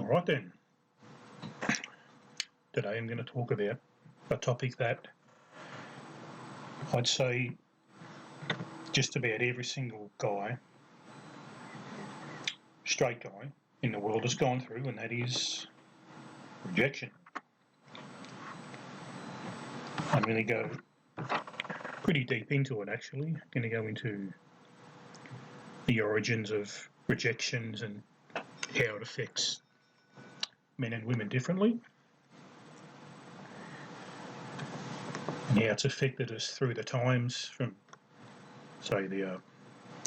Alright then, today I'm going to talk about a topic that I'd say just about every single guy, straight guy in the world has gone through, and that is rejection. I'm going to go pretty deep into it actually. I'm going to go into the origins of rejections and how it affects men and women differently, and how it's affected us through the times from, say, the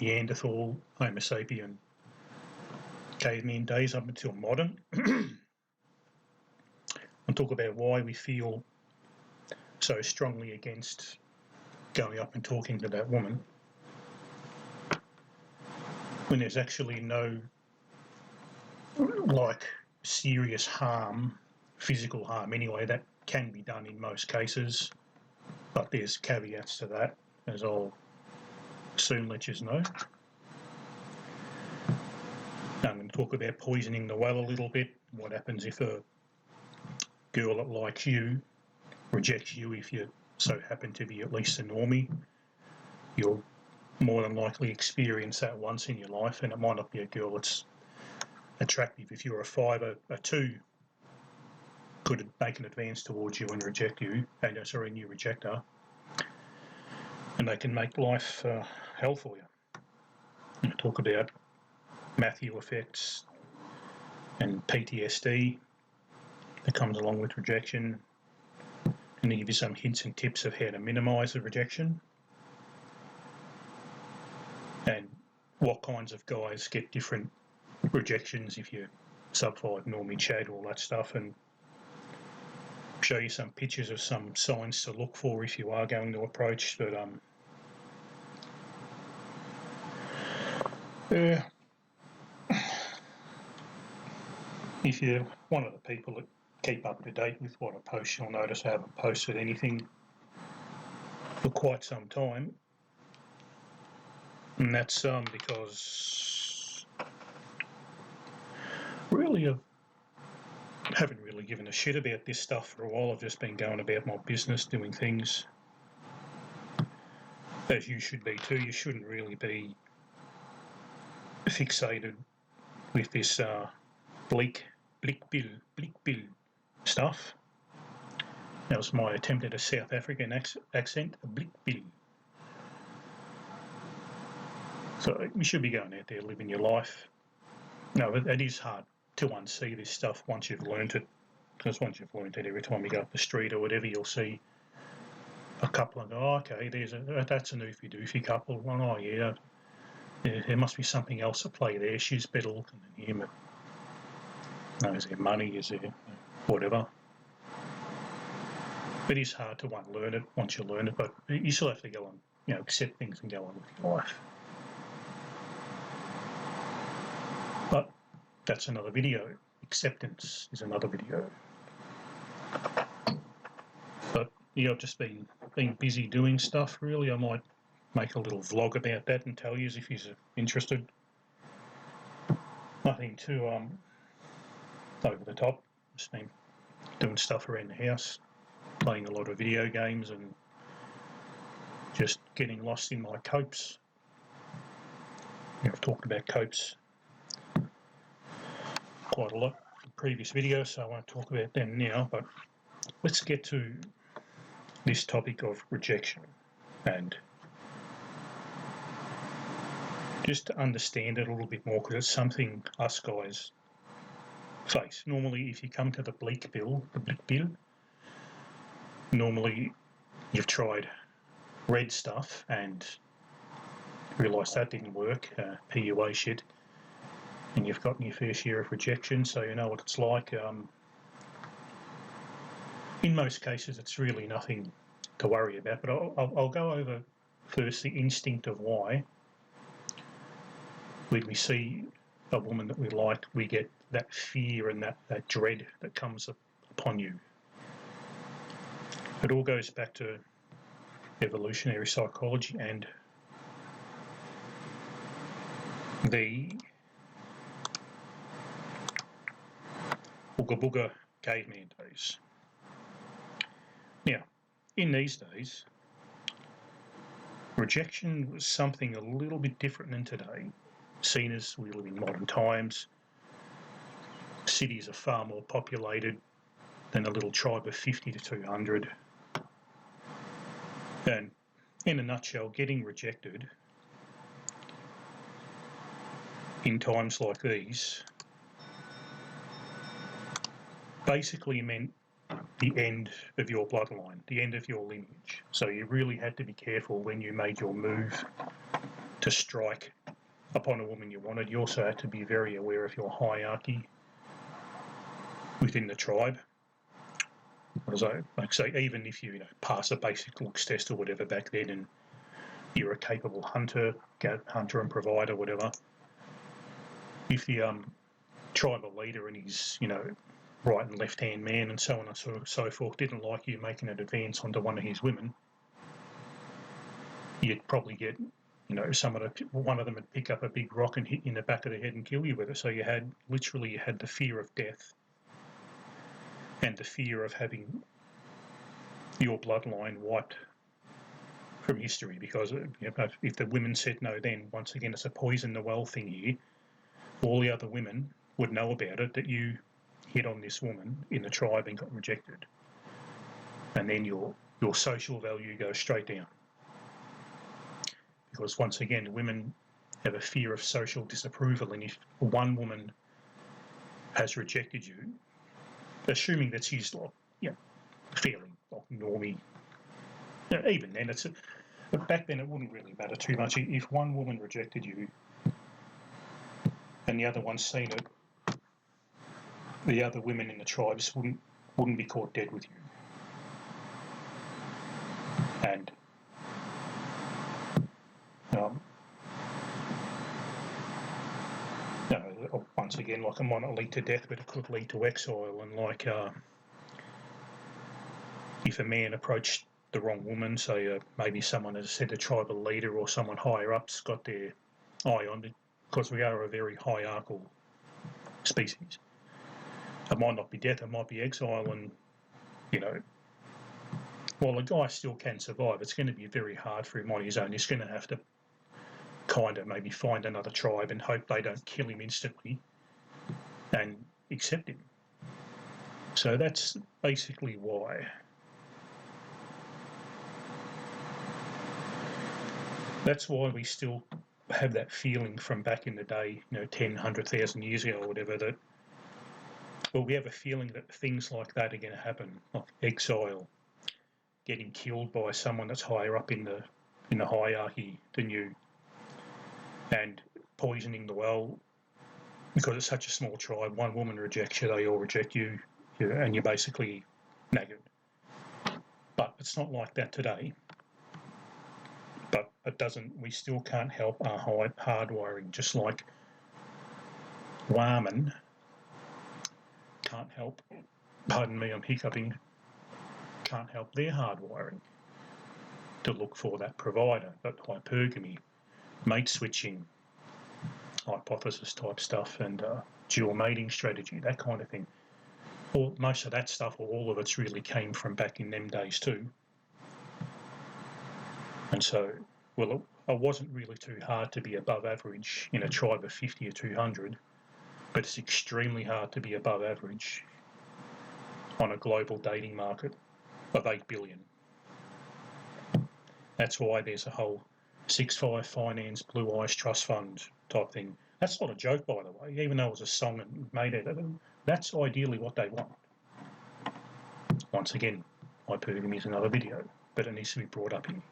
Neanderthal, Homo sapien, caveman days up until modern. And talk about why we feel so strongly against going up and talking to that woman when there's actually no serious harm, physical harm anyway, that can be done in most cases, but there's caveats to that, as I'll soon let you know. I'm going to talk about poisoning the well a little bit. What happens if a girl that likes you rejects you if you so happen to be at least a normie? You'll more than likely experience that once in your life, and it might not be a girl that's attractive. If you're a 5, a 2 could make an advance towards you and reject you, and you reject her, and they can make life hell for you. I'll talk about Matthew effects and PTSD that comes along with rejection, and give you some hints and tips of how to minimise the rejection, and what kinds of guys get different rejections if you're sub-5, normie, Chad, all that stuff, and show you some pictures of some signs to look for if you are going to approach. But if you're one of the people that keep up to date with what I post, you'll notice I haven't posted anything for quite some time, and that's because really I haven't really given a shit about this stuff for a while. I've just been going about my business, doing things as you should be too. You shouldn't really be fixated with this bleak bill stuff. That was my attempt at a South African accent, a bleak bill. So you should be going out there living your life. No, it is hard to unsee this stuff once you've learnt it, because once you've learnt it, every time you go up the street or whatever, you'll see a couple and go, oh, okay, that's an oofy-doofy couple. Oh, yeah, there must be something else at play there. She's better looking than him. No, is there money? Is there whatever? It is hard to unlearn it once you learn it, but you still have to go on, accept things and go on with your life. But that's another video. Acceptance is another video. But yeah, I've just been busy doing stuff, really. I might make a little vlog about that and tell you if you're interested. Nothing too over the top. Just been doing stuff around the house, playing a lot of video games and just getting lost in my copes. I've talked about copes quite a lot in the previous video, so I won't talk about them now, but let's get to this topic of rejection and just to understand it a little bit more, because it's something us guys face. Normally, if you come to the bleak bill, normally you've tried red stuff and realised that didn't work, PUA shit, and you've gotten your fair share of rejection, so you know what it's like. In most cases, it's really nothing to worry about, but I'll go over first the instinct of why when we see a woman that we like, we get that fear and that dread that comes upon you. It all goes back to evolutionary psychology and the booga booga caveman days. Now, in these days, rejection was something a little bit different than today, seen as we live in modern times. Cities are far more populated than a little tribe of 50 to 200. And in a nutshell, getting rejected in times like these basically meant the end of your bloodline, the end of your lineage. So you really had to be careful when you made your move to strike upon a woman you wanted. You also had to be very aware of your hierarchy within the tribe. So, like say, even if you pass a basic looks test or whatever back then, and you're a capable hunter and provider, whatever, if the tribal leader and his right and left hand man and so on and so forth didn't like you making an advance onto one of his women, you'd probably get one of them would pick up a big rock and hit you in the back of the head and kill you with it. So you had the fear of death and the fear of having your bloodline wiped from history, because if the women said no, then once again it's a poison the well thing here. All the other women would know about it, that you hit on this woman in the tribe and got rejected, and then your social value goes straight down, because once again women have a fear of social disapproval, and if one woman has rejected you, assuming that she's fairly normie, even then but back then it wouldn't really matter too much. If one woman rejected you and the other one's seen it, the other women in the tribes wouldn't be caught dead with you. And once again, it might not lead to death, but it could lead to exile. And if a man approached the wrong woman, say maybe someone, as I said, a tribal leader or someone higher up's got their eye on it, because we are a very hierarchical species. It might not be death, it might be exile, and while a guy still can survive, it's going to be very hard for him on his own. He's going to have to kind of maybe find another tribe and hope they don't kill him instantly and accept him. So that's basically why. That's why we still have that feeling from back in the day, 10, 100,000 years ago or whatever, that, well, we have a feeling that things like that are going to happen, like exile, getting killed by someone that's higher up in the hierarchy than you, and poisoning the well, because it's such a small tribe. One woman rejects you, they all reject you, and you're basically knackered. But it's not like that today. But we still can't help our hardwiring, just like Warman can't help, pardon me, I'm hiccuping, can't help their hardwiring to look for that provider. But hypergamy, mate switching, hypothesis type stuff, and dual mating strategy, that kind of thing. Well, most of that stuff, or all of it's really came from back in them days too. And so, well, it wasn't really too hard to be above average in a tribe of 50 or 200, but it's extremely hard to be above average on a global dating market of 8 billion. That's why there's a whole 6-5 finance, blue eyes trust fund type thing. That's not a joke, by the way, even though it was a song and made it. That's ideally what they want. Once again, hypergamy is another video, but it needs to be brought up here.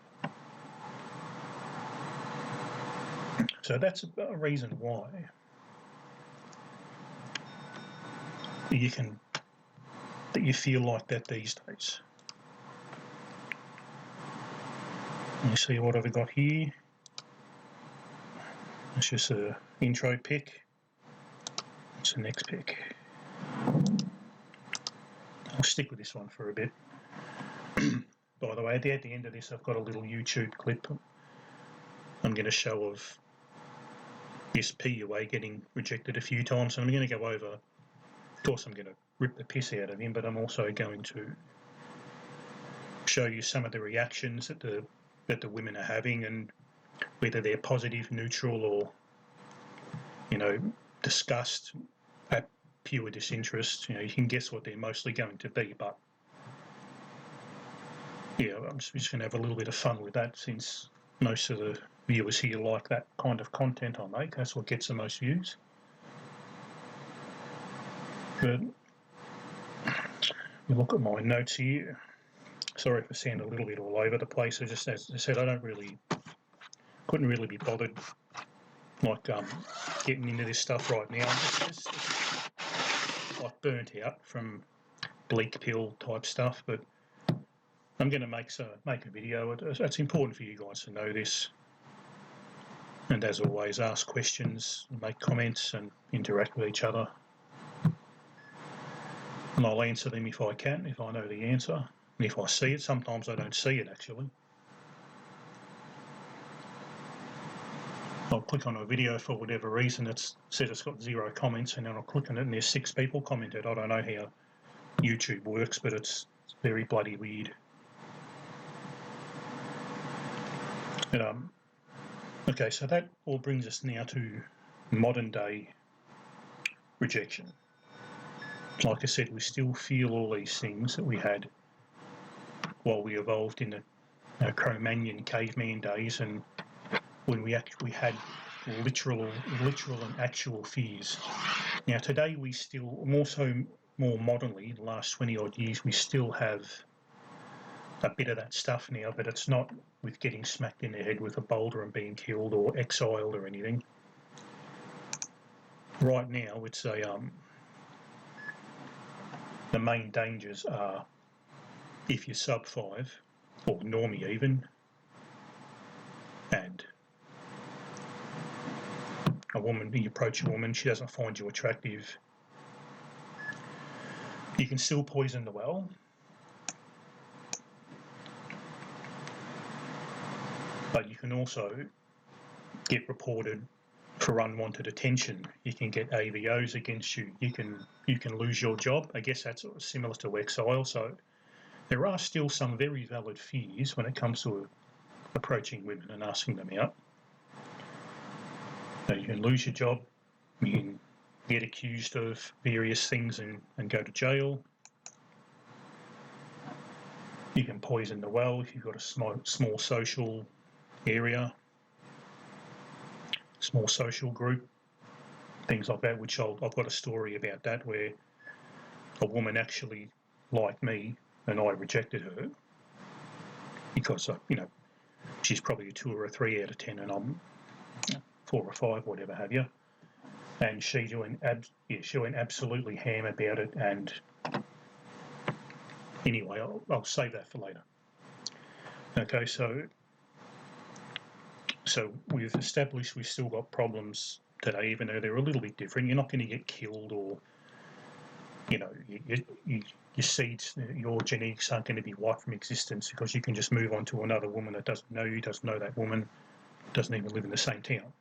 So that's a reason why that you feel like that these days. You see what I've got here? It's just an intro pic. It's the next pic. I'll stick with this one for a bit. By the way, at the end of this, I've got a little YouTube clip I'm going to show of this PUA getting rejected a few times, and I'm going to go over. Of course, I'm going to rip the piss out of him, but I'm also going to show you some of the reactions that the women are having, and whether they're positive, neutral, or disgust, at pure disinterest. You can guess what they're mostly going to be, but yeah, I'm just going to have a little bit of fun with that, since most of the viewers here like that kind of content I make. That's what gets the most views. But you look at my notes here. Sorry if I sound a little bit all over the place. As I said, couldn't really be bothered getting into this stuff right now. I'm just like burnt out from bleak pill type stuff, but I'm going to make a video. It's important for you guys to know this. And as always, ask questions, make comments, and interact with each other. And I'll answer them if I can, if I know the answer. And if I see it, sometimes I don't see it actually. I'll click on a video for whatever reason. It says it's got 0 comments, and then I'll click on it and there's 6 people commented. I don't know how YouTube works, but it's very bloody weird. But, okay, so that all brings us now to modern day rejection. Like I said, we still feel all these things that we had while we evolved in the Cro-Magnon caveman days, and when we actually had literal and actual fears. Now today we still, more modernly, in the last 20 odd years, we still have a bit of that stuff now, but it's not with getting smacked in the head with a boulder and being killed or exiled or anything. Right now it's the main dangers are if you're sub 5, or normie even, and you approach a woman, she doesn't find you attractive, you can still poison the well. But you can also get reported for unwanted attention. You can get AVOs against you. You can lose your job. I guess that's similar to exile. So there are still some very valid fears when it comes to approaching women and asking them out. So you can lose your job. You can get accused of various things and go to jail. You can poison the well if you've got a small social area, small social group, things like that, which I've got a story about that, where a woman actually liked me and I rejected her because, she's probably a 2 or a 3 out of 10 and I'm 4 or 5, whatever have you. And she went absolutely ham about it. And anyway, I'll save that for later. Okay, so we've established we've still got problems today, even though they're a little bit different. You're not going to get killed, or your seeds, your genetics aren't going to be wiped from existence because you can just move on to another woman that doesn't know you, doesn't know that woman, doesn't even live in the same town.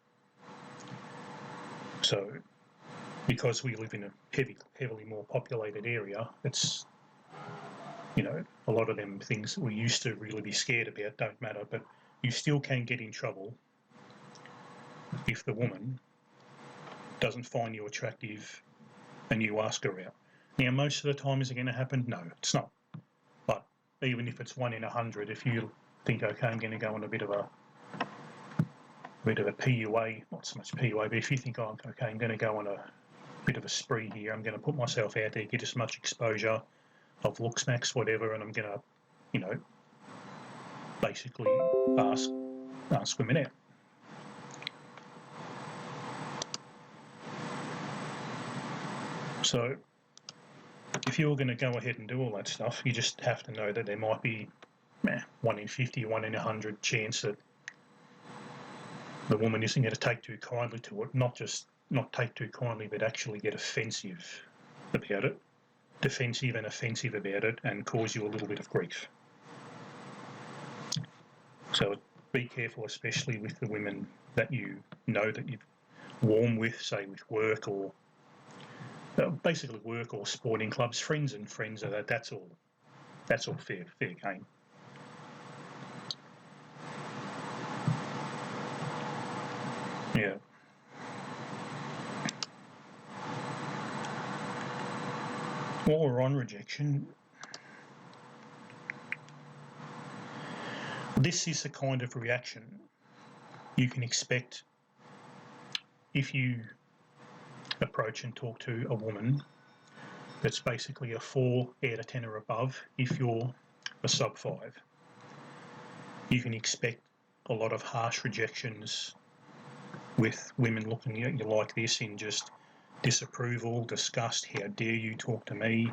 So because we live in a heavily more populated area, it's, a lot of them things that we used to really be scared about don't matter, but you still can get in trouble if the woman doesn't find you attractive and you ask her out. Now, most of the time, is it going to happen? No, it's not. But even if it's 1 in 100, if you think, okay, I'm going to go on a bit of a PUA, not so much PUA, but if you think, oh, okay, I'm going to go on a bit of a spree here, I'm going to put myself out there, get as much exposure of looks, max, whatever, and I'm going to, basically ask women out. So if you're going to go ahead and do all that stuff, you just have to know that there might be 1 in 50, 1 in 100 chance that the woman isn't going to take too kindly to it, not take too kindly, but actually get offensive about it, defensive and offensive about it, and cause you a little bit of grief. So be careful, especially with the women that you know that you've warm with, say with work or basically work or sporting clubs, friends and friends are that. That's all. That's all fair game. Yeah. While we're on rejection, this is the kind of reaction you can expect if you approach and talk to a woman that's basically a 4 out of 10 or above. If you're a sub 5, you can expect a lot of harsh rejections with women looking at you like this in just disapproval, disgust. How dare you talk to me?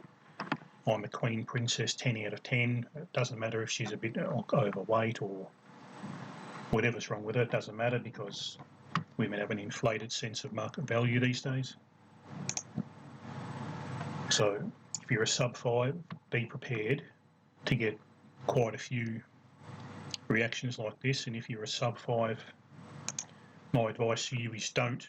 I'm a queen princess 10 out of 10. It doesn't matter if she's a bit overweight or whatever's wrong with her. It doesn't matter because women have an inflated sense of market value these days. So if you're a sub 5, be prepared to get quite a few reactions like this. And if you're a sub 5, my advice to you is don't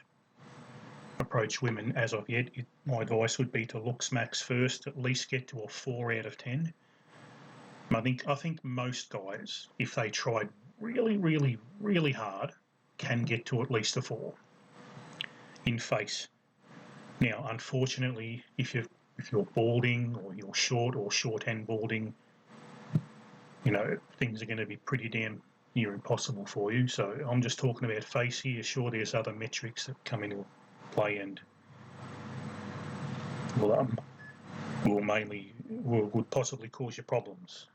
approach women as of yet. My advice would be to look smacks first, at least get to a 4 out of 10. I think most guys, if they tried really, really, really hard, can get to at least a 4 in face. Now, unfortunately, if you're balding or you're short or short and balding, things are going to be pretty damn near impossible for you. So I'm just talking about face here. Sure, there's other metrics that come into play and would possibly cause you problems.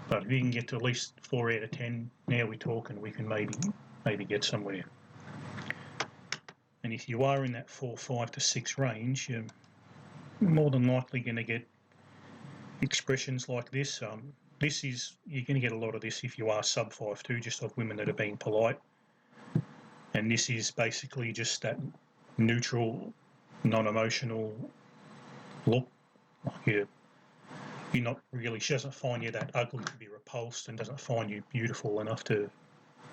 But if you can get to at least 4 out of 10, now we talk and we can maybe get somewhere. And if you are in that 4, 5 to 6 range, you're more than likely going to get expressions like this. You're going to get a lot of this if you are sub 5 too, just of women that are being polite. And this is basically just that neutral, non-emotional look. You're not really, she doesn't find you that ugly to be repulsed and doesn't find you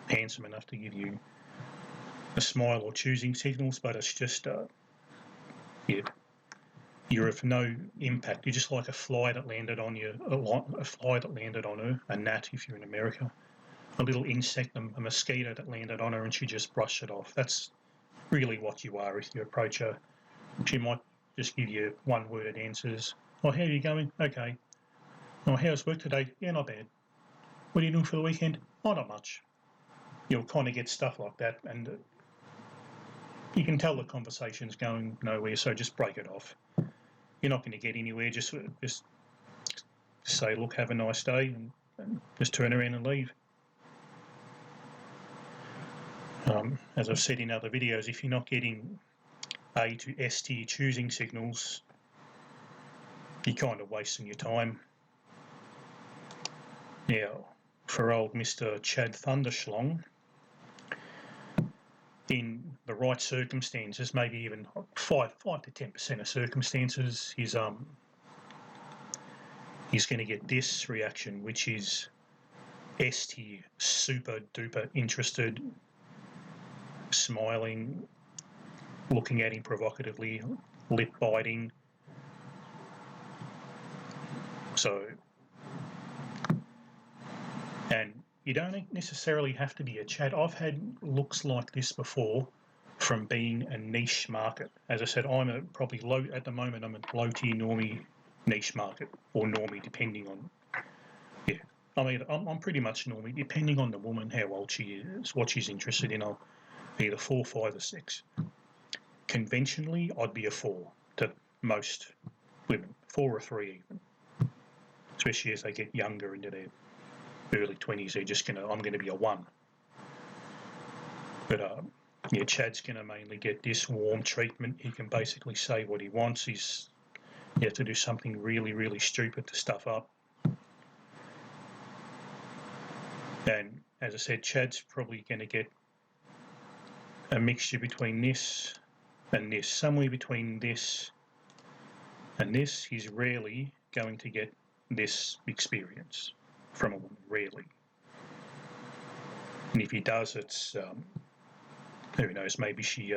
handsome enough to give you a smile or choosing signals, but it's just, you're of no impact. You're just like a fly that landed on you, a fly that landed on her, a gnat if you're in America, a little insect, a mosquito that landed on her and she just brushed it off. That's really what you are if you approach her. She might just give you one-worded answers. Oh, how are you going? Okay. Oh, how's work today? Yeah, not bad. What are you doing for the weekend? Oh, not much. You'll kind of get stuff like that, and you can tell the conversation's going nowhere, so just break it off. You're not going to get anywhere. Just say, look, have a nice day, and just turn around and leave. As I've said in other videos, if you're not getting A to S tier choosing signals, you're kind of wasting your time. Now, for old Mr. Chad Thunderschlong, in the right circumstances, maybe even 5 to 10% of circumstances, he's going to get this reaction, which is S tier, super duper interested, smiling, looking at him provocatively, lip biting. So, and you don't necessarily have to be a Chad. I've had looks like this before from being a niche market. As I said, I'm at the moment, I'm a low tier normie niche market, or normie depending on, I'm pretty much normie depending on the woman, how old she is, what she's interested in. I'll either 4, 5 or 6. Conventionally, I'd be a 4 to most women, 4 or 3 even, especially as they get younger into their early 20s. I'm going to be a 1. But Chad's going to mainly get this warm treatment. He can basically say what he wants. You have to do something really, really stupid to stuff up. And as I said, Chad's probably going to get a mixture between this and this, somewhere between this and this. He's rarely going to get this experience from a woman, rarely. And if he does, it's who knows, maybe she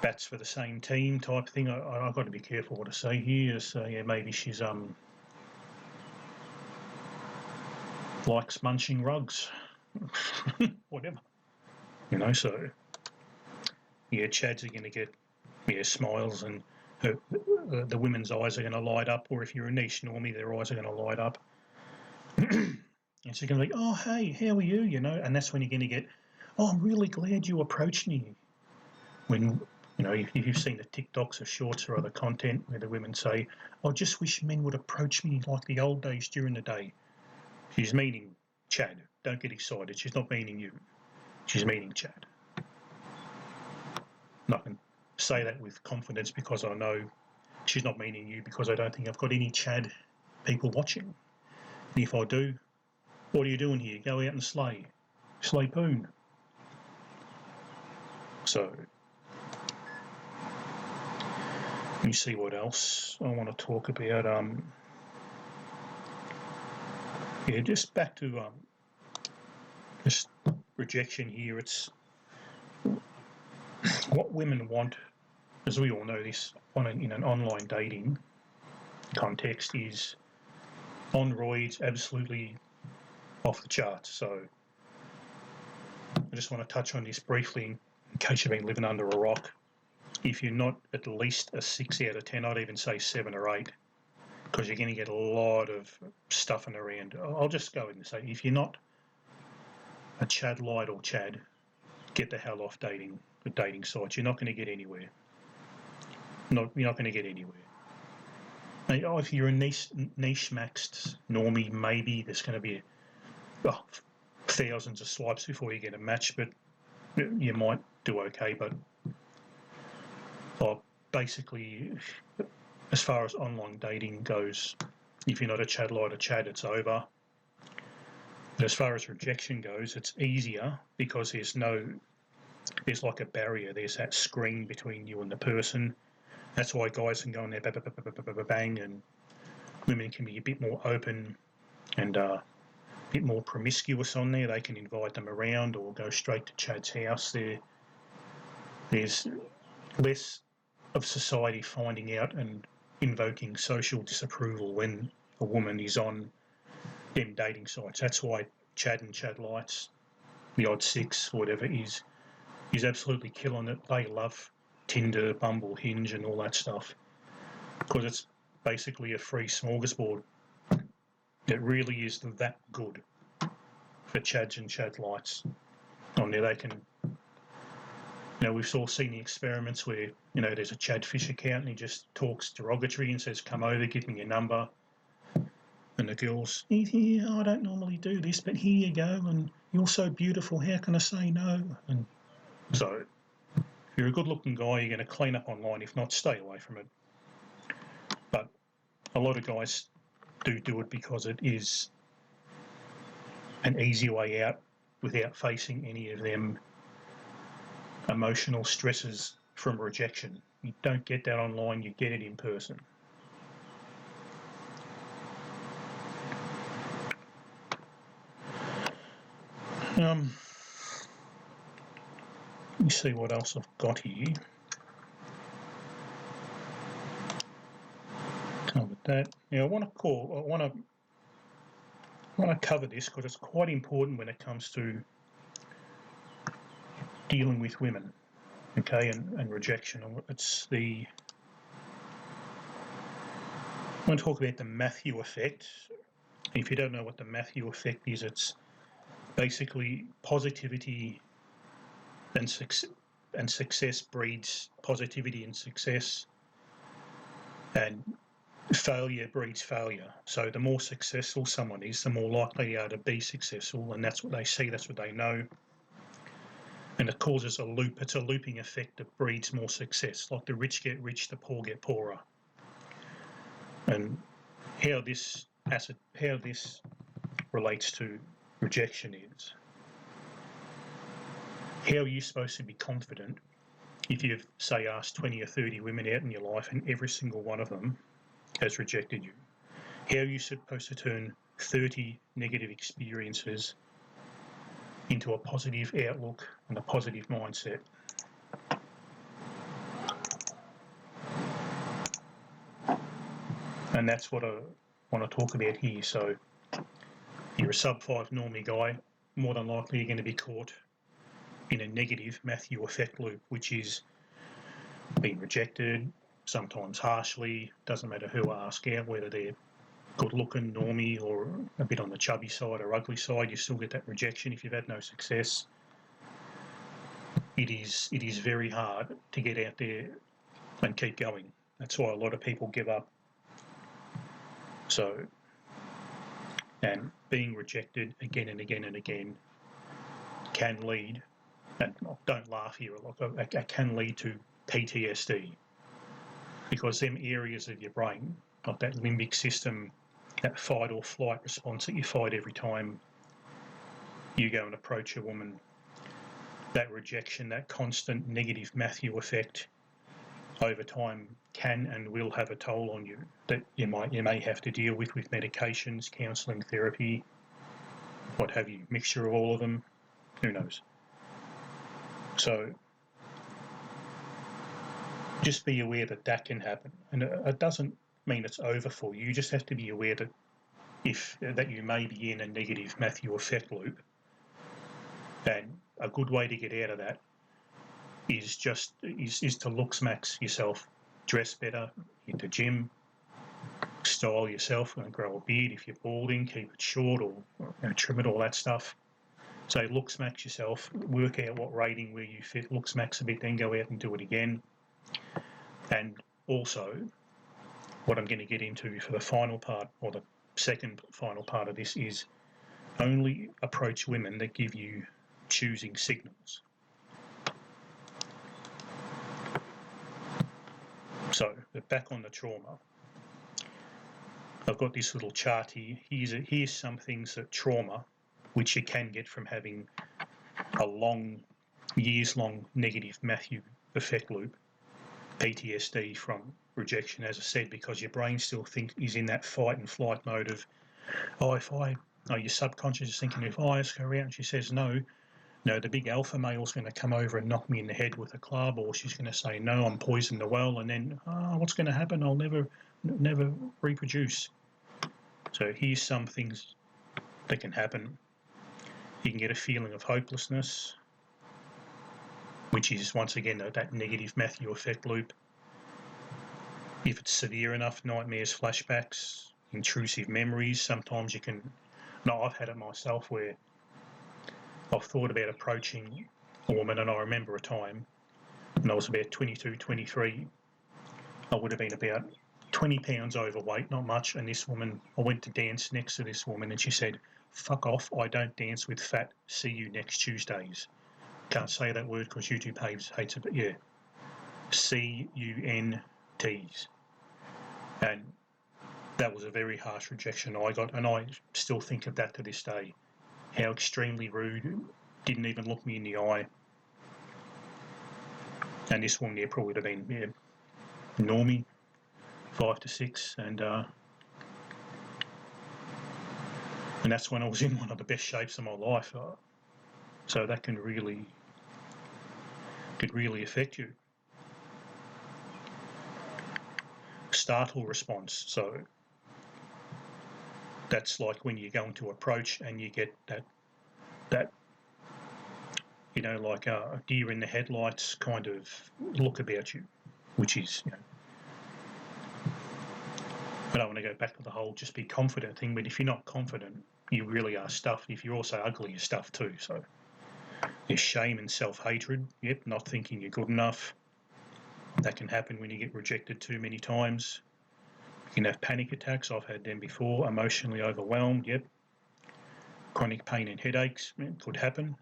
bats for the same team type thing. I've got to be careful what I say here. So yeah, maybe she's likes munching rugs, whatever, you know. So yeah, Chads are going to get smiles, and the women's eyes are going to light up, or if you're a niche normie, their eyes are going to light up. And she's going to be, oh, hey, how are you? You know, and that's when you're going to get, oh, I'm really glad you approached me. When, you know, if you've seen the TikToks or shorts or other content where the women say, I just wish men would approach me like the old days during the day. She's meaning Chad. Don't get excited. She's not meaning you. She's meaning Chad. And I can say that with confidence because I know she's not meaning you, because I don't think I've got any Chad people watching. And if I do, what are you doing here? Go out and slay poon. So, let me see what else I want to talk about. Yeah, just back to just rejection here. It's what women want, as we all know this, in an online dating context, is on roids, absolutely off the charts. So I just want to touch on this briefly in case you've been living under a rock. If you're not at least a 6 out of 10, I'd even say 7 or 8, because you're going to get a lot of stuffing around. I'll just go and say, if you're not a Chad light or Chad, get the hell off the dating sites. You're not going to get anywhere. You're not going to get anywhere. Now, if you're a niche maxed normie, maybe there's going to be thousands of swipes before you get a match, but you might do okay. But basically, as far as online dating goes, if you're not a Chad light or Chad, it's over. But as far as rejection goes, it's easier because there's like a barrier. There's that screen between you and the person. That's why guys can go in there, bang, and women can be a bit more open and a bit more promiscuous on there. They can invite them around or go straight to Chad's house. There's less of society finding out and invoking social disapproval when a woman is on them dating sites. That's why Chad and Chad lights, the odd 6, whatever, is absolutely killing it. They love Tinder, Bumble, Hinge, and all that stuff because it's basically a free smorgasbord. It really is that good for Chads and Chad lights on there. They can, we've all seen the experiments where, there's a Chad Fish account and he just talks derogatory and says, come over, give me your number. And the girls, yeah, I don't normally do this, but here you go, and you're so beautiful, how can I say no? And so if you're a good-looking guy, you're going to clean up online. If not, stay away from it. But a lot of guys do it because it is an easy way out without facing any of them emotional stresses from rejection. You don't get that online, you get it in person. Let me see what else I've got here. Covered that. Now I want to cover this because it's quite important when it comes to dealing with women, okay, and rejection. I want to talk about the Matthew effect. If you don't know what the Matthew effect is, it's basically positivity and success breeds positivity and success, and failure breeds failure. So the more successful someone is, the more likely they are to be successful, and that's what they see, that's what they know. And it causes a loop. It's a looping effect that breeds more success. Like the rich get rich, the poor get poorer. And how this relates to rejection is, how are you supposed to be confident if you've, say, asked 20 or 30 women out in your life and every single one of them has rejected you? How are you supposed to turn 30 negative experiences into a positive outlook and a positive mindset? And that's what I want to talk about here. So if you're a sub-5 normie guy, more than likely you're going to be caught in a negative Matthew effect loop, which is being rejected, sometimes harshly, doesn't matter who ask out, whether they're good-looking, normie, or a bit on the chubby side or ugly side, you still get that rejection if you've had no success. It is very hard to get out there and keep going. That's why a lot of people give up. So, and being rejected again and again and again can lead, and don't laugh here, it can lead to PTSD, because them areas of your brain, like that limbic system, that fight or flight response that you fight every time you go and approach a woman, that rejection, that constant negative Matthew effect over time can and will have a toll on you that you may have to deal with medications, counselling, therapy, what have you, mixture of all of them, who knows. So just be aware that that can happen, and it doesn't mean it's over for you. You just have to be aware that you may be in a negative Matthew effect loop, and a good way to get out of that is to look smacks yourself, dress better, hit the gym, style yourself, and grow a beard if you're balding, keep it short or trim it, all that stuff. So look smacks yourself, work out what rating where you fit, look smacks a bit, then go out and do it again. And also, what I'm going to get into for the final part, or the second final part of this, is only approach women that give you choosing signals. So, back on the trauma. I've got this little chart here. Here's some things that trauma, which you can get from having a years-long negative Matthew effect loop, PTSD from rejection, as I said, because your brain still is in that fight and flight mode of, your subconscious is thinking, if I ask her out and she says no, the big alpha male's going to come over and knock me in the head with a club, or she's going to say, no, I'm poisoned the well, and then, what's going to happen? I'll never reproduce. So here's some things that can happen. You can get a feeling of hopelessness, which is, once again, that negative Matthew effect loop. If it's severe enough, nightmares, flashbacks, intrusive memories. Sometimes you can... No, I've had it myself where I've thought about approaching a woman, and I remember a time when I was about 22, 23. I would have been about 20 pounds overweight, not much, and this woman, I went to dance next to this woman, and she said, fuck off, I don't dance with fat, see you next Tuesdays. Can't say that word because YouTube hates it, but yeah. CUNTs. And that was a very harsh rejection I got, and I still think of that to this day. How extremely rude, didn't even look me in the eye. And this one there probably would have been normie, 5 to 6, and that's when I was in one of the best shapes of my life. So that could really affect you. Startle response. So that's like when you're going to approach and you get that like a deer in the headlights kind of look about you, which is, I don't want to go back to the whole just be confident thing, but if you're not confident, you really are stuffed. If you're also ugly, you're stuffed too. So there's shame and self-hatred. Yep, not thinking you're good enough. That can happen when you get rejected too many times. You can have panic attacks. I've had them before. Emotionally overwhelmed. Yep. Chronic pain and headaches. Could happen.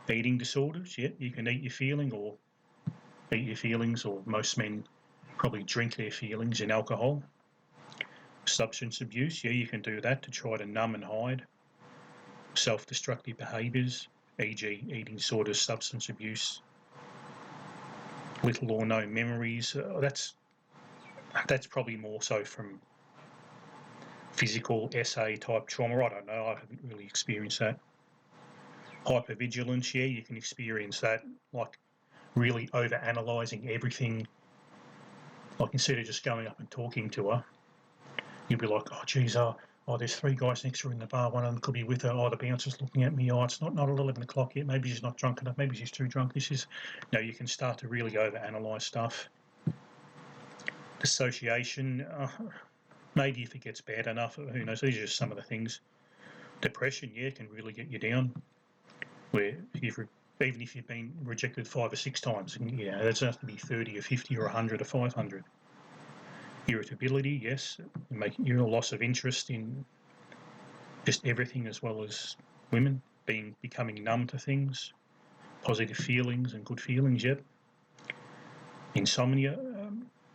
Eating disorders. Yep. You can eat your feelings, or most men probably drink their feelings in alcohol. Substance abuse. Yeah, you can do that to try to numb and hide. Self-destructive behaviours, e.g. eating disorders, substance abuse. Little or no memories. That's probably more so from physical SA type trauma. I don't know. I haven't really experienced that. Hypervigilance. Yeah, you can experience that. Like really over-analysing everything. Like instead of just going up and talking to her, You'll be like, oh, geez, there's 3 guys next to her in the bar. One of them could be with her. Oh, the bouncer's looking at me. Oh, it's not 11 o'clock yet. Maybe she's not drunk enough. Maybe she's too drunk. This is, you can start to really overanalyze stuff. Dissociation, maybe if it gets bad enough, who knows? These are just some of the things. Depression, can really get you down. Where even if you've been rejected 5 or 6 times, it doesn't have to be 30 or 50 or 100 or 500. Irritability, yes, your loss of interest in just everything, as well as women, becoming numb to things, positive feelings and good feelings. Yep. Insomnia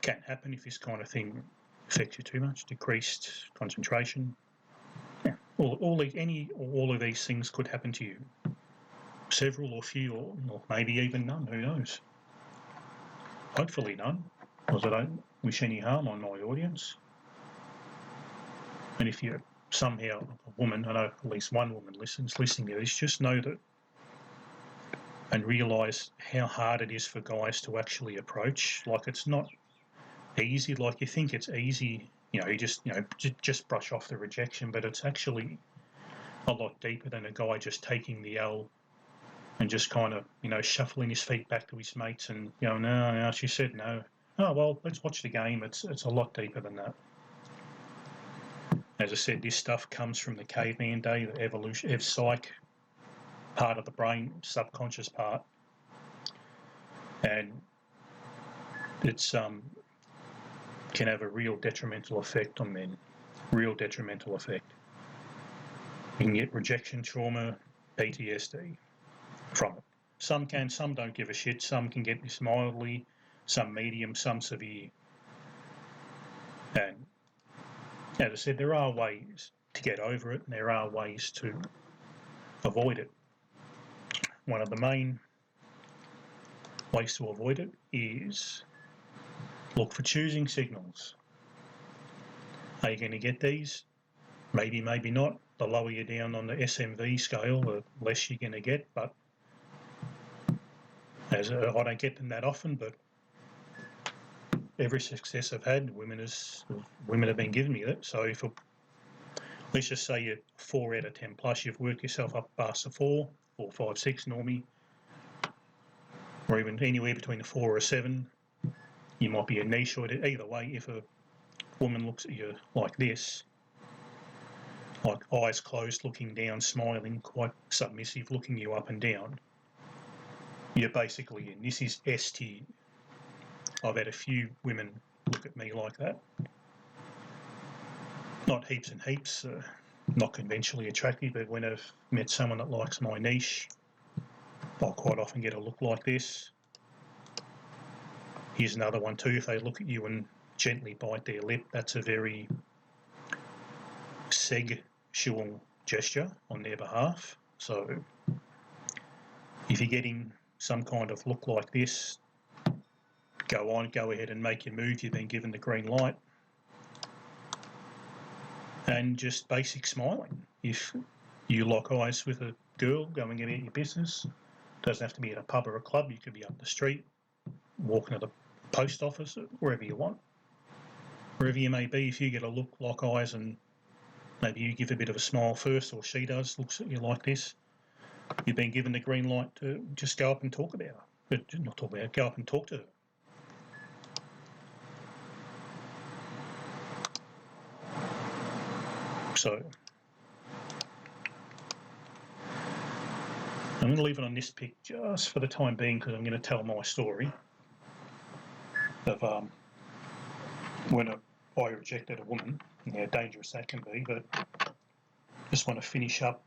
can happen if this kind of thing affects you too much. Decreased concentration. Yeah. All of these things could happen to you. Several or few, or maybe even none. Who knows? Hopefully none, because I don't wish any harm on my audience. And if you're somehow a woman, I know at least one woman listening to this, just know that and realise how hard it is for guys to actually approach. Like, it's not easy. Like, you think it's easy, you just brush off the rejection, but it's actually a lot deeper than a guy just taking the L and just kind of, shuffling his feet back to his mates and, no, she said no. Oh, well, let's watch the game. It's a lot deeper than that. As I said, this stuff comes from the caveman day, the evolution, psych part of the brain, subconscious part. And it's can have a real detrimental effect on men. Real detrimental effect. You can get rejection trauma, PTSD from it. Some can, some don't give a shit. Some can get this mildly, some medium, some severe. And as I said, there are ways to get over it, and there are ways to avoid it. One of the main ways to avoid it is look for choosing signals. Are you going to get these? Maybe, maybe not. The lower you're down on the SMV scale, the less you're going to get. But I don't get them that often, but every success I've had, women have been giving me that. So let's just say you're 4 out of 10 plus, you've worked yourself up past the 4, 5, 6 normally, or even anywhere between a 4 or a 7. You might be a niche, or either way, if a woman looks at you like this, like eyes closed, looking down, smiling, quite submissive, looking you up and down, you're basically in. This is S tier. I've had a few women look at me like that. Not heaps and heaps, not conventionally attractive, but when I've met someone that likes my niche, I'll quite often get a look like this. Here's another one too. If they look at you and gently bite their lip, that's a very sexual gesture on their behalf. So if you're getting some kind of look like this, go ahead and make your move. You've been given the green light. And just basic smiling. If you lock eyes with a girl going about your business, doesn't have to be at a pub or a club. You could be up the street, walking to the post office, wherever you want. Wherever you may be, if you get a lock eyes, and maybe you give a bit of a smile first, or she does, looks at you like this, you've been given the green light to just go up and talk about her. But not talk about her, go up and talk to her. So I'm going to leave it on this pic just for the time being, because I'm going to tell my story of when I rejected a woman, and how dangerous that can be. But just want to finish up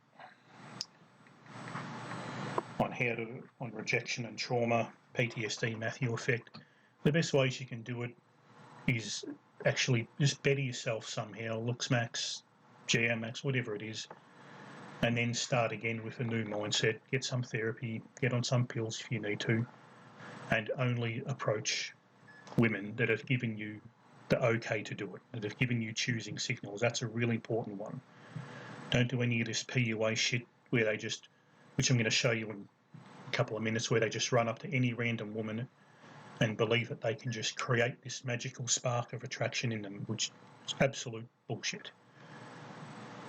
on rejection and trauma, PTSD, Matthew effect. The best ways you can do it is actually just better yourself somehow, looks max, GM max, whatever it is, and then start again with a new mindset. Get some therapy, get on some pills if you need to, and only approach women that have given you the okay to do it, that have given you choosing signals. That's a really important one. Don't do any of this PUA shit where they just, which I'm going to show you in a couple of minutes, where they just run up to any random woman and believe that they can just create this magical spark of attraction in them, which is absolute bullshit.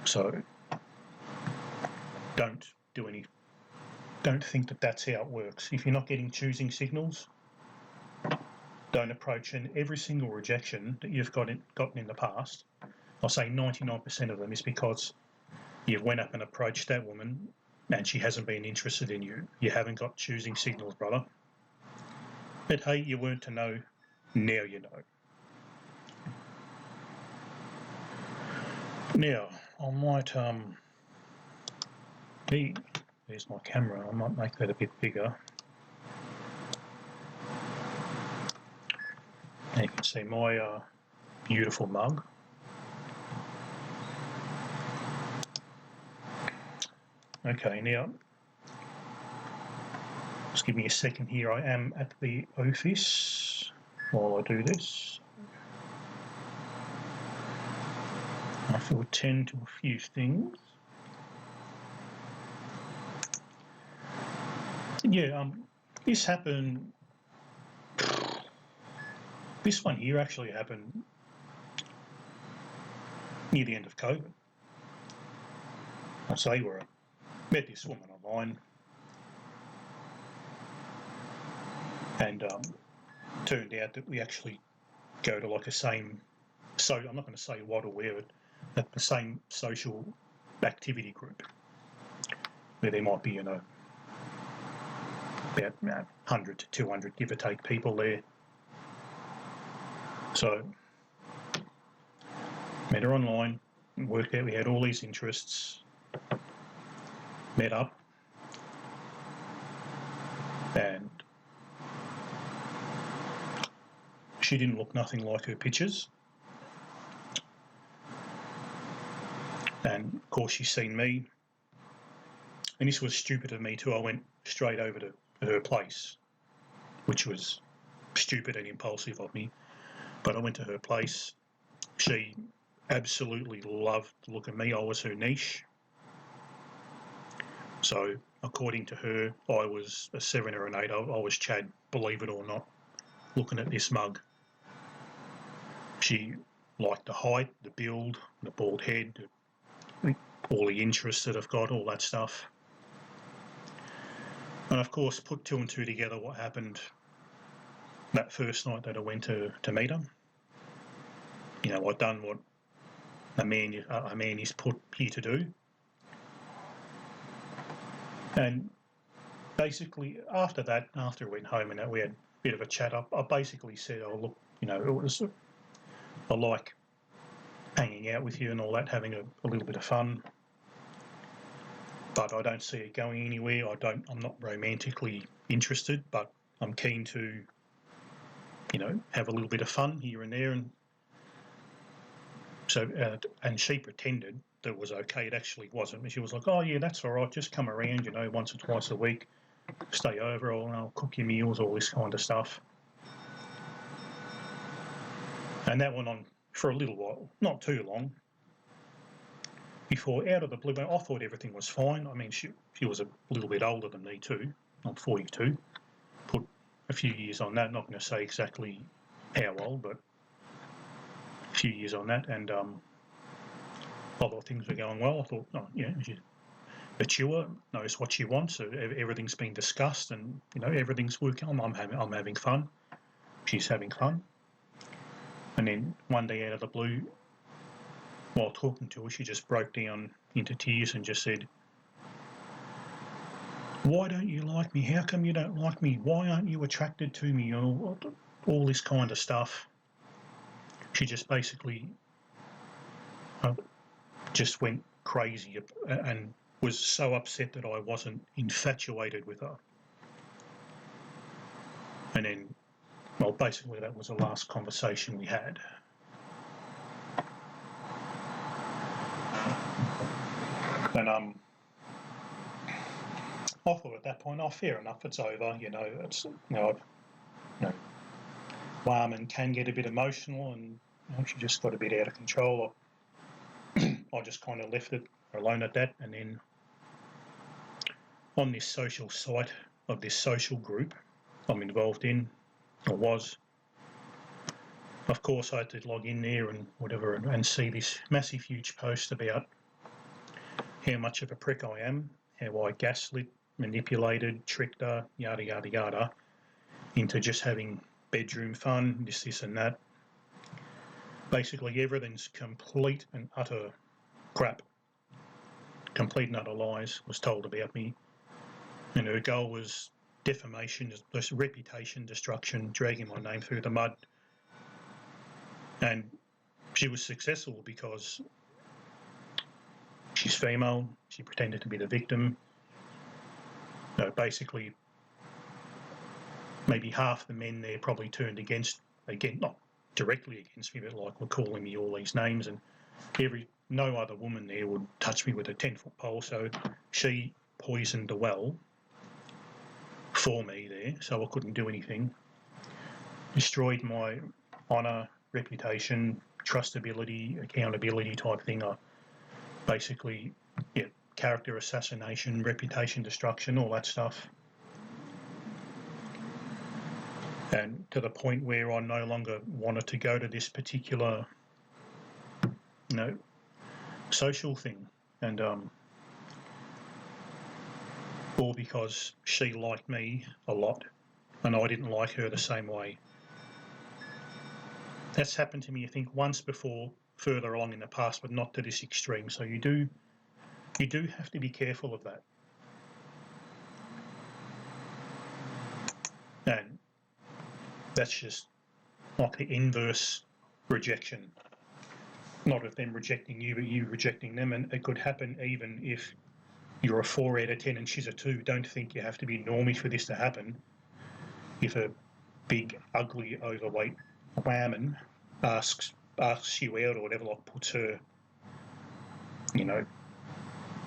So don't think that that's how it works. If you're not getting choosing signals, don't approach. And every single rejection that you've gotten in the past, I'll say 99% of them is because you've went up and approached that woman and she hasn't been interested in you. You haven't got choosing signals, brother. But hey, you weren't to know, now you know. Now, I might, there's my camera, I might make that a bit bigger. And you can see my beautiful mug. Okay, now, just give me a second here. I am at the office while I do this. I have to attend to a few things. Yeah, this happened. This one here actually happened near the end of COVID. I say where I met this woman online, and turned out that we actually go to like a same. So I'm not going to say what or where, but the same social activity group where there might be, about 100 to 200, give or take, people there. So met her online, worked out we had all these interests, met up, and she didn't look nothing like her pictures. And of course she's seen me, and this was stupid of me too. I went straight over to her place, which was stupid and impulsive of me. But I went to her place. She absolutely loved the look of me. I was her niche. So according to her, I was a 7 or an 8. I was Chad, believe it or not, looking at this mug. She liked the height, the build, the bald head, all the interests that I've got, all that stuff. And of course, put 2 and 2 together, what happened that first night that I went to meet her. I'd done what a man is put here to do. And basically, after that, after I went home and we had a bit of a chat, I basically said, oh, look, I like hanging out with you and all that, having a little bit of fun. But I don't see it going anywhere. I'm not romantically interested, but I'm keen to, have a little bit of fun here and there. And so, and she pretended that it was okay. It actually wasn't. She was like, oh yeah, that's all right. Just come around, once or twice a week, stay over, I'll cook your meals, all this kind of stuff. And that went on for a little while, not too long, before out of the blue, I thought everything was fine. I mean, she was a little bit older than me too. I'm 42. Put a few years on that. Not going to say exactly how old, but a few years on that. And I thought things were going well. I thought, she's mature, knows what she wants. So everything's been discussed, and everything's working. I'm having fun. She's having fun. And then one day out of the blue, while talking to her, she just broke down into tears and just said, why don't you like me? How come you don't like me? Why aren't you attracted to me? All this kind of stuff. She just basically just went crazy and was so upset that I wasn't infatuated with her. And then, well, basically that was the last conversation we had. And I thought at that point, fair enough, it's over. It's Warman can get a bit emotional, and she just got a bit out of control. I just kind of left it alone at that. And then on this social site of this social group I'm involved in, or was. Of course, I had to log in there and whatever and see this massive, huge post about how much of a prick I am, how I gaslit, manipulated, tricked her, yada, yada, yada, into just having bedroom fun, this and that. Basically, everything's complete and utter crap. Complete and utter lies was told about me. And her goal was defamation, reputation destruction, dragging my name through the mud. And she was successful because she's female, she pretended to be the victim. Basically, maybe half the men there probably turned against, again, not directly against me, but like were calling me all these names, and no other woman there would touch me with a 10-foot pole, so she poisoned the well for me there, so I couldn't do anything. Destroyed my honour, reputation, trustability, accountability type thing. Basically, character assassination, reputation destruction, all that stuff. And to the point where I no longer wanted to go to this particular, social thing. And all because she liked me a lot and I didn't like her the same way. That's happened to me, I think, once before, further along in the past, but not to this extreme. So you do have to be careful of that. And that's just like the inverse rejection. Not of them rejecting you, but you rejecting them. And it could happen even if you're a 4 out of 10 and she's a 2. Don't think you have to be normie for this to happen. If a big, ugly, overweight whammon asks you out or whatever, like puts her,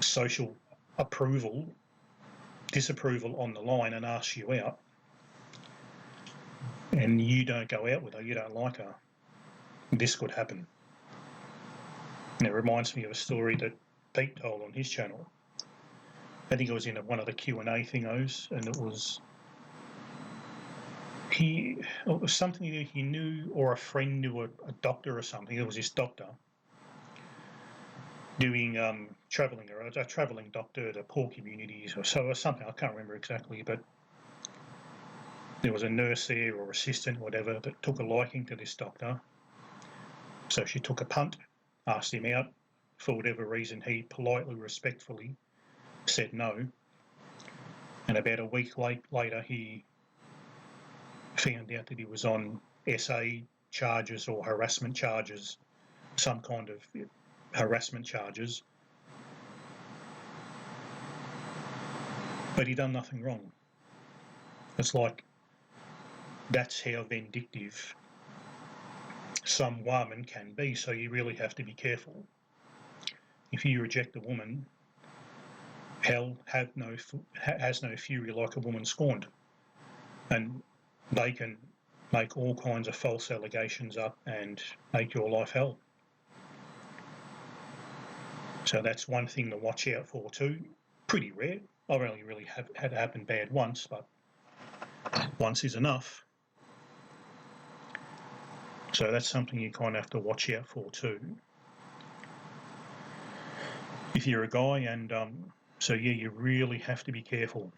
social disapproval on the line and asks you out, and you don't go out with her, you don't like her, this could happen. And it reminds me of a story that Pete told on his channel. I think it was in one of the Q&A thingos, and it was something that he knew, or a friend knew a doctor or something. It was his doctor doing travelling, or a travelling doctor to poor communities or something. I can't remember exactly, but there was a nurse there or assistant, whatever, that took a liking to this doctor. So she took a punt, asked him out. For whatever reason, he politely, respectfully said no. And about a week later, he found out that he was on SA charges or harassment charges, some kind of harassment charges. But he'd done nothing wrong. It's like, that's how vindictive some woman can be, so you really have to be careful. If you reject a woman, hell has no fury like a woman scorned. And they can make all kinds of false allegations up and make your life hell. So that's one thing to watch out for too. Pretty rare. I've only really had it happen bad once, but once is enough. So that's something you kind of have to watch out for too. If you're a guy, and you really have to be careful,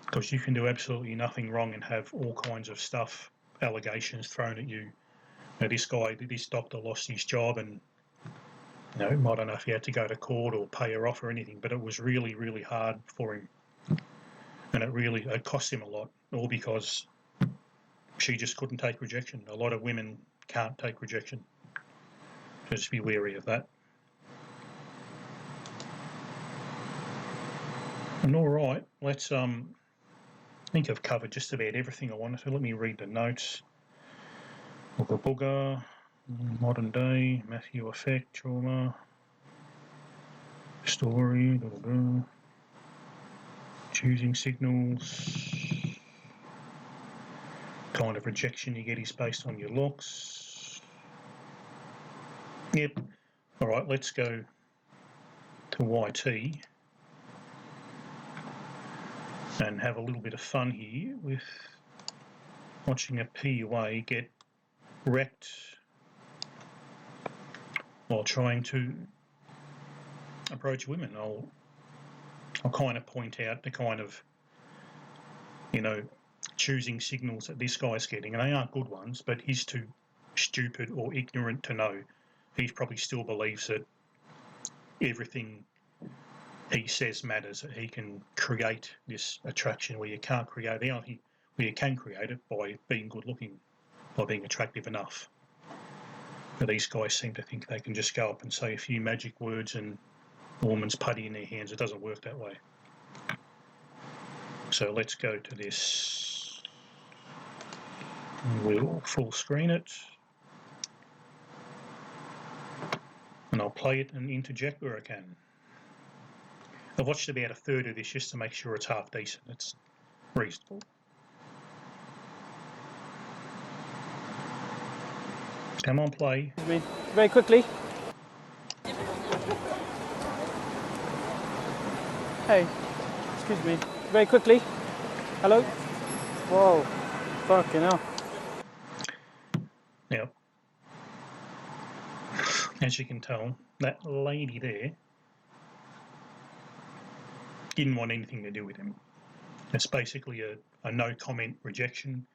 because you can do absolutely nothing wrong and have all kinds of allegations thrown at you. This doctor lost his job, and I don't know if he had to go to court or pay her off or anything, but it was really, really hard for him. And it cost him a lot, all because she just couldn't take rejection. A lot of women can't take rejection. So just be wary of that. And all right, let's I think I've covered just about everything I wanted to. Let me read the notes. Booga booga, modern day, Matthew effect, trauma, story, choosing signals, kind of rejection you get is based on your looks. Yep. All right, let's go to YT and have a little bit of fun here with watching a PUA get wrecked while trying to approach women. I'll kind of point out the kind of, choosing signals that this guy's getting, and they aren't good ones, but he's too stupid or ignorant to know. He probably still believes that everything he says matters, that he can create this attraction where you can't create it. Where you can create it by being good looking, by being attractive enough. But these guys seem to think they can just go up and say a few magic words and a woman's putty in their hands. It doesn't work that way. So let's go to this. We'll full screen it. And I'll play it and interject where I can. I've watched about a third of this just to make sure it's half decent. It's reasonable. Come on, play. Very quickly. Hey, excuse me. Very quickly. Hello? Whoa. Fucking hell. Now, as you can tell, that lady there didn't want anything to do with him. It's basically a no-comment rejection.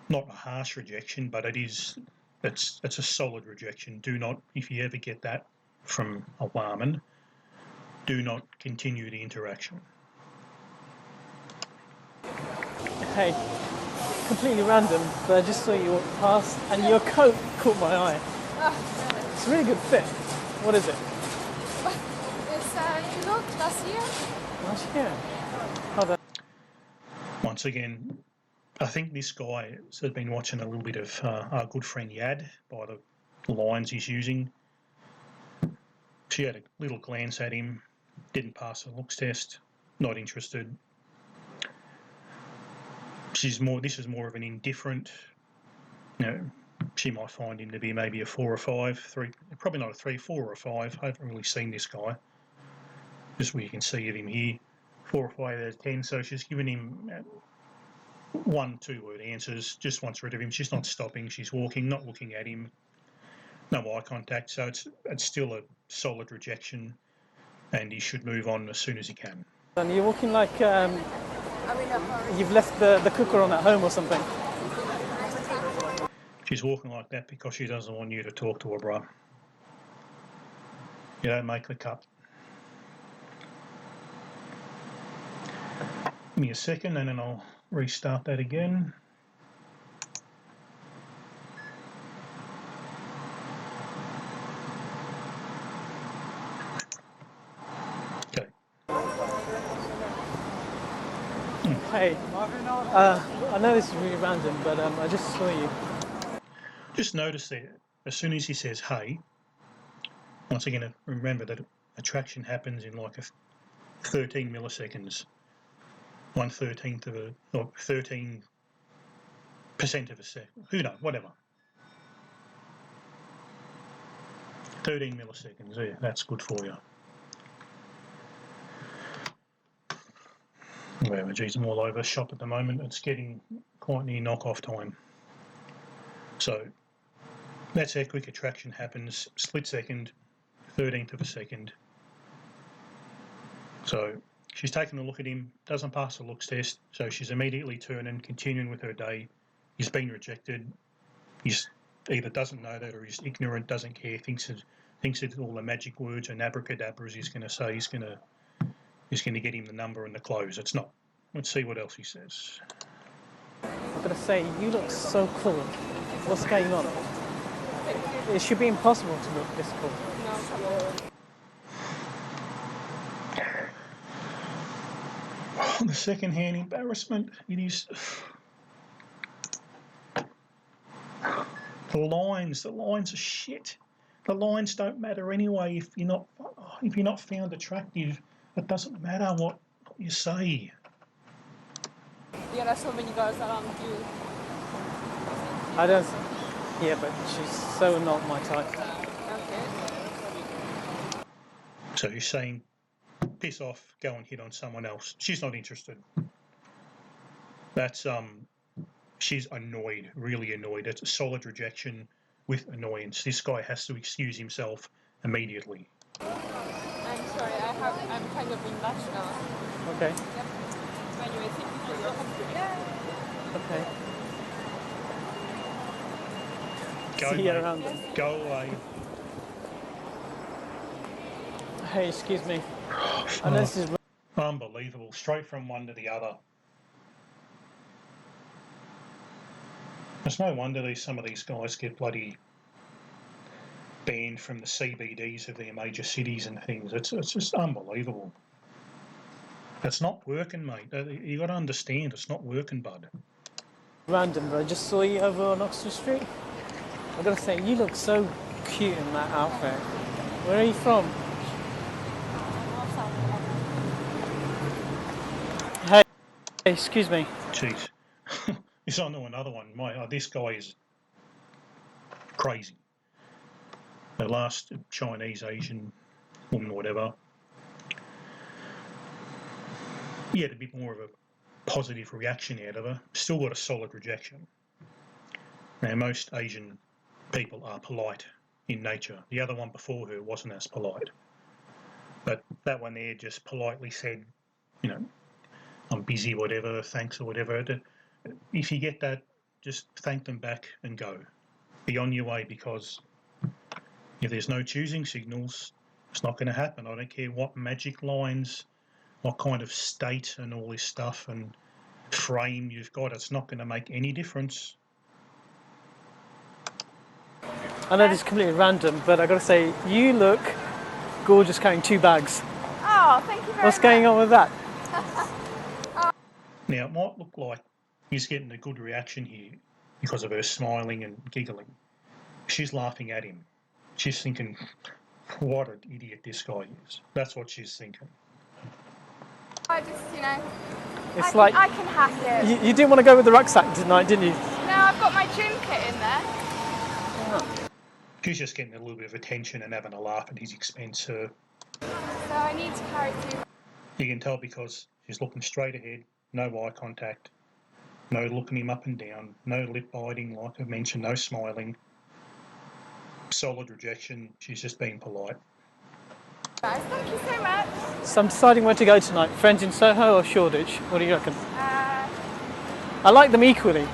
Not a harsh rejection, but it's a solid rejection. Do not, if you ever get that from a woman, do not continue the interaction. Hey, completely random, but I just saw you walk past and your coat caught my eye. It's a really good fit. What is it? It's last year. Last year? Oh, that. Once again, I think this guy has been watching a little bit of our good friend Yad by the lines he's using. She had a little glance at him, didn't pass the looks test, not interested. This is more of an indifferent, she might find him to be maybe a 4 or 5, 3, probably not a 3, 4 or a 5. I haven't really seen this guy. Just where you can see of him here, 4 or 5 out of 10. So she's given him 1, 2-word answers, just wants rid of him. She's not stopping, she's walking, not looking at him, no eye contact. So it's still a solid rejection, and he should move on as soon as he can. And you're walking like you've left the cooker on at home or something. She's walking like that because she doesn't want you to talk to her, bro. You don't make the cut. Give me a second and then I'll restart that again. Okay. Hey, I know this is really random, but I just saw you. Just notice that as soon as he says hey, once again, remember that attraction happens in like 13 milliseconds. 1/13 of a, or 13% of a second. Who knows? Whatever. 13 milliseconds. Yeah, that's good for you. Whatever, geez, I'm all over shop at the moment. It's getting quite near knock-off time. So that's how quick attraction happens. Split second, 13th of a second. So she's taken a look at him, doesn't pass the looks test, so she's immediately turning, continuing with her day. He's been rejected. He's either doesn't know that or he's ignorant, doesn't care, thinks it's all the magic words and abracadabras he's going to say he's going to get him the number and the close. It's not. Let's see what else he says. I've got to say, you look so cool. What's going on? It should be impossible to look this cool. The second-hand embarrassment, it is. The lines are shit. The lines don't matter anyway if you're not found attractive. It doesn't matter what you say. Yeah, there's so many girls around you. I don't. Yeah, but she's so not my type. Okay. So you're saying, piss off, go and hit on someone else. She's not interested. That's She's annoyed, really annoyed. It's a solid rejection with annoyance. This guy has to excuse himself immediately. I'm sorry, I'm kind of in rush now. Okay. Yep. Anyway, thank you for your help. Yeah. Okay. Go, See you mate. around then. Go away. Hey, excuse me. Oh, I know this is. unbelievable. Straight from one to the other. It's no wonder some of these guys get bloody banned from the CBDs of their major cities and things. It's just unbelievable. It's not working, mate. You got to understand, it's not working, bud. Random, but I just saw you over on Oxford Street. I gotta say, you look so cute in that outfit. Where are you from? Hey, excuse me. Jeez. It's on to another one. This guy is crazy. The last Chinese, Asian woman, whatever, he had a bit more of a positive reaction out of her. Still got a solid rejection. Now, most Asian people are polite in nature. The other one before her wasn't as polite. But that one there just politely said, you know, I'm busy, whatever, thanks or whatever. If you get that, just thank them back and go. Be on your way, because if there's no choosing signals, it's not going to happen. I don't care what magic lines, what kind of state and all this stuff and frame you've got, it's not going to make any difference. I know this is completely random, but I gotta say, you look gorgeous carrying 2 bags. Oh, thank you very much. What's going on with that? Now, it might look like he's getting a good reaction here because of her smiling and giggling. She's laughing at him. She's thinking, what an idiot this guy is. That's what she's thinking. I just, It's I can hack it. you didn't want to go with the rucksack tonight, didn't you? No, I've got my gym kit in there. She's just getting a little bit of attention and having a laugh at his expense. So I need to carry 2. You can tell because she's looking straight ahead, no eye contact, no looking him up and down, no lip biting like I mentioned, no smiling. Solid rejection. She's just being polite. Guys, thank you so much. So I'm deciding where to go tonight. Friends in Soho or Shoreditch? What do you reckon? I like them equally.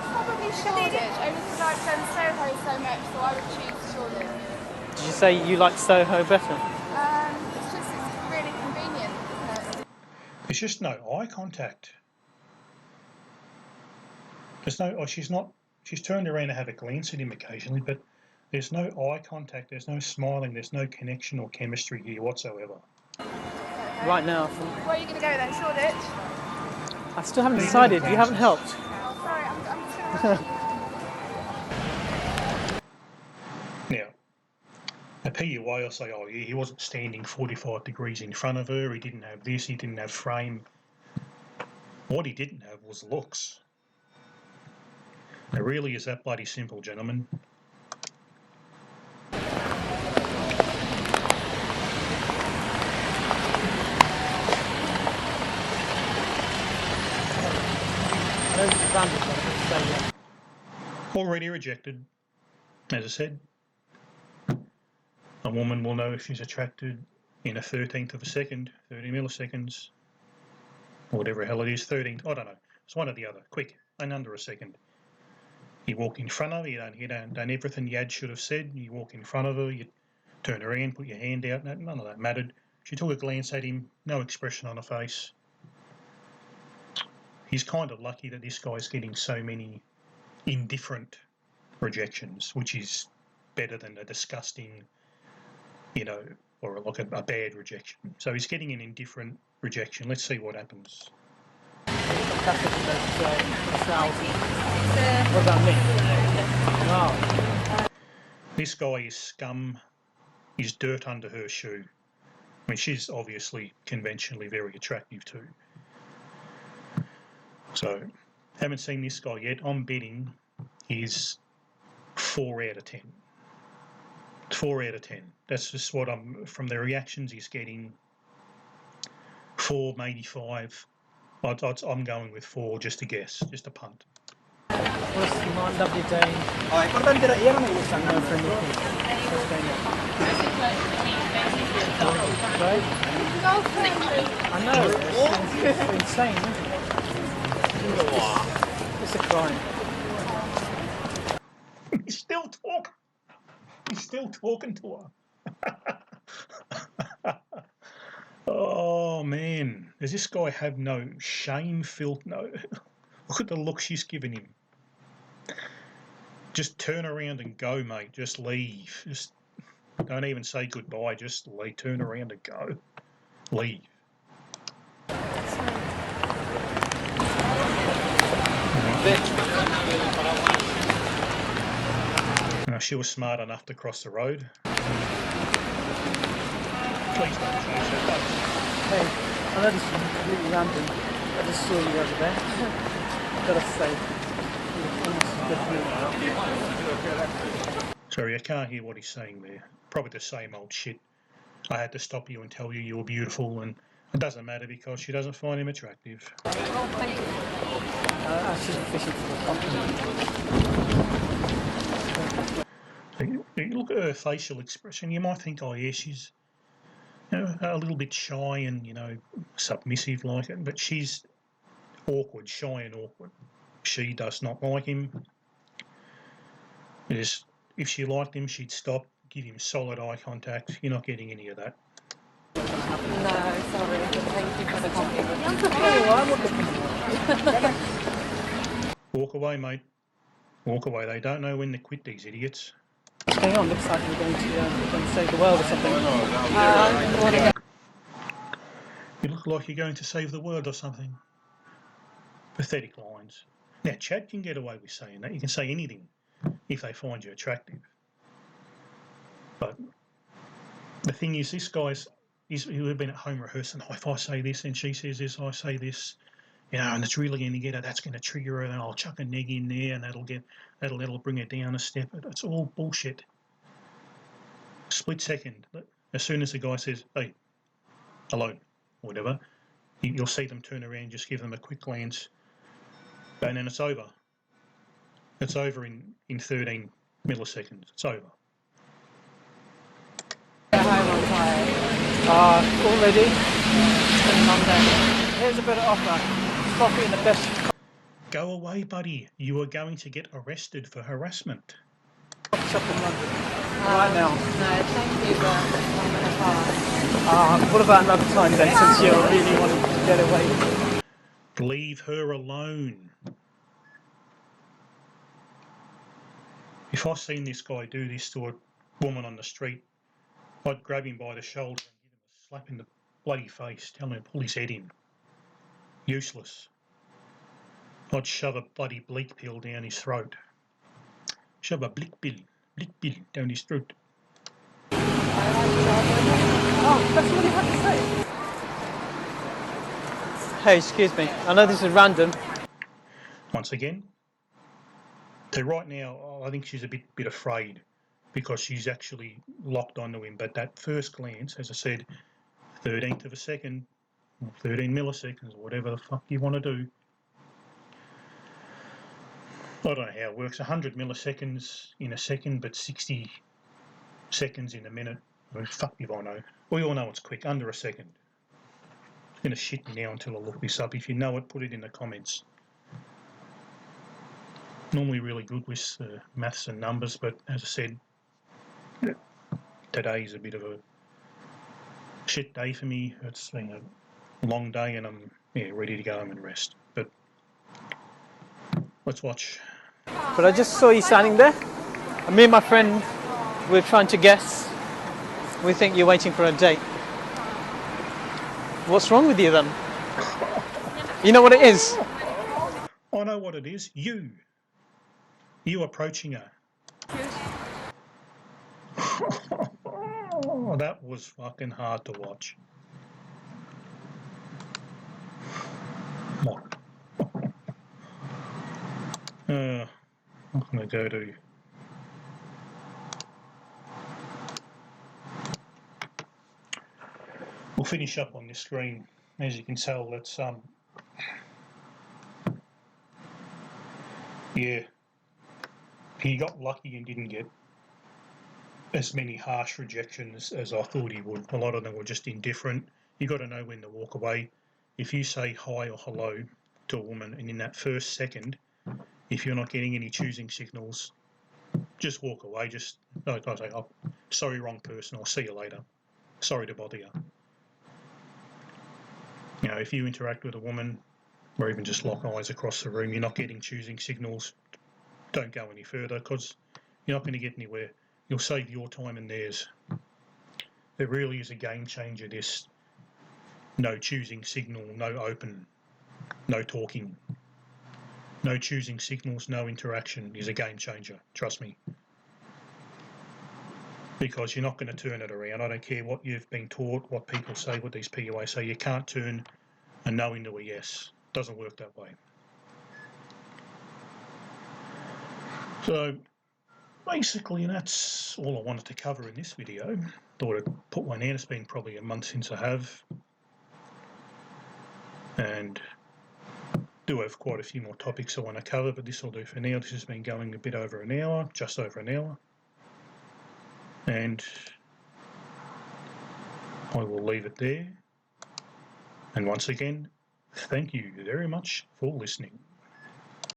Probably Shoreditch, only because I've done Soho so much, so I would choose Shoreditch. Did you say you like Soho better? It's really convenient, isn't it? There's just no eye contact. There's no. Oh, she's turned around to have a glance at him occasionally, but there's no eye contact. There's no smiling. There's no connection or chemistry here whatsoever. Right now. Where are you going to go then, Shoreditch? I still haven't decided. You haven't helped. Oh, sorry, I'm just going to Now, a PUA will say, oh, yeah, he wasn't standing 45 degrees in front of her. He didn't have this. He didn't have frame. What he didn't have was looks. It really is that bloody simple, gentlemen. Already rejected. As I said, a woman will know if she's attracted in a 13th of a second, 30 milliseconds, or whatever the hell it is, 13th, I don't know. It's one or the other, quick, and under a second. You walk in front of her, you don't done everything the ad should have said. You walk in front of her, you turn around, put your hand out, none of that mattered. She took a glance at him, no expression on her face. He's kind of lucky that this guy's getting so many indifferent rejections, which is better than a disgusting, or like a bad rejection. So he's getting an indifferent rejection. Let's see what happens. What about me? Wow. This guy is scum. He's dirt under her shoe. I mean, she's obviously conventionally very attractive too. So, haven't seen this guy yet. I'm betting he's 4 out of 10. 4 out of 10. That's just what from the reactions he's getting. 4, maybe 5. I'm going with 4 just to guess, just a punt. What's my lovely day? No friendly thing. What's going on? Right? I know, it's insane, isn't it? It's a crime. He's still talking. He's still talking to her. Oh man, does this guy have no shame? No. Look at the look she's giving him. Just turn around and go, mate. Just leave. Just don't even say goodbye. Just leave. Turn around and go. Leave. She was smart enough to cross the road. Please don't chase her. Hey, I know this is completely random. I just saw you over there. Gotta say, Sorry, I can't hear what he's saying there. Probably the same old shit. I had to stop you and tell you were beautiful, and it doesn't matter because she doesn't find him attractive. Oh, thank you. I should be fishing for a compliment. You look at her facial expression, you might think, oh yeah, she's a little bit shy and, submissive like it, but she's awkward, shy and awkward. She does not like him. If she liked him, she'd stop, give him solid eye contact. You're not getting any of that. No, sorry. Thank you for the compliment. Oh, Walk away, mate. Walk away. They don't know when to quit, these idiots. what's going on? Looks like we're going to save the world or something. You look like you're going to save the world or something. Pathetic lines. Now, Chad can get away with saying that. You can say anything if they find you attractive. But the thing is, this guy's he'll been at home rehearsing. Oh, if I say this and she says this, I say this, and it's really going to get her. That's going to trigger her, and I'll chuck a neg in there, and that'll bring her down a step. It's all bullshit. Split second. As soon as the guy says, "Hey, hello," or whatever, you'll see them turn around, just give them a quick glance, and then it's over. It's over in 13 milliseconds. It's over. Already? Here's a better offer. Coffee in the best. Go away, buddy. You are going to get arrested for harassment. Shop in London. Right now. No, thank you, but I'm going to pass. What about another time then, since you really wanted to get away? Leave her alone. If I seen this guy do this to a woman on the street, I'd grab him by the shoulder and give him a slap in the bloody face, tell him to pull his head in. Useless. I'd shove a bloody bleak pill down his throat. Shove a blick pill down his throat. Oh, that's what you had to say. Hey, excuse me. I know this is random. Once again, so right now, I think she's a bit afraid because she's actually locked onto him. But that first glance, as I said, 13th of a second, 13 milliseconds, whatever the fuck you want to do. I don't know how it works. 100 milliseconds in a second, but 60 seconds in a minute. Well, fuck if I know. We all know it's quick, under a second. I'm going to shit me now until I look this up. If you know it, put it in the comments. Normally really good with maths and numbers, but as I said, today is a bit of a shit day for me. It's been a long day and I'm ready to go home and rest. But let's watch. But I just saw you standing there. And me and my friend, we're trying to guess. We think you're waiting for a date. What's wrong with you then? You know what it is? I know what it is. You approaching her. Oh, that was fucking hard to watch. What? I'm going to go to... We'll finish up on this screen. As you can tell, that's Yeah, he got lucky and didn't get as many harsh rejections as I thought he would. A lot of them were just indifferent. You got to know when to walk away. If you say hi or hello to a woman and in that first second, if you're not getting any choosing signals, just walk away. Just don't say, "Oh, sorry, wrong person," or "See you later. Sorry to bother you." You know, if you interact with a woman or even just lock eyes across the room, you're not getting choosing signals, don't go any further because you're not going to get anywhere. You'll save your time and theirs. It really is a game changer, this no choosing signal, no open, no talking. No choosing signals, no interaction is a game changer, trust me. Because you're not going to turn it around. I don't care what you've been taught, what people say, what these PUA say. You can't turn a no into a yes. It doesn't work that way. So basically that's all I wanted to cover in this video. Thought I'd put one in. It's been probably a month since I have. And do have quite a few more topics I want to cover, but this will do for now. This has been going a bit over an hour, just over an hour. And I will leave it there. And once again, thank you very much for listening.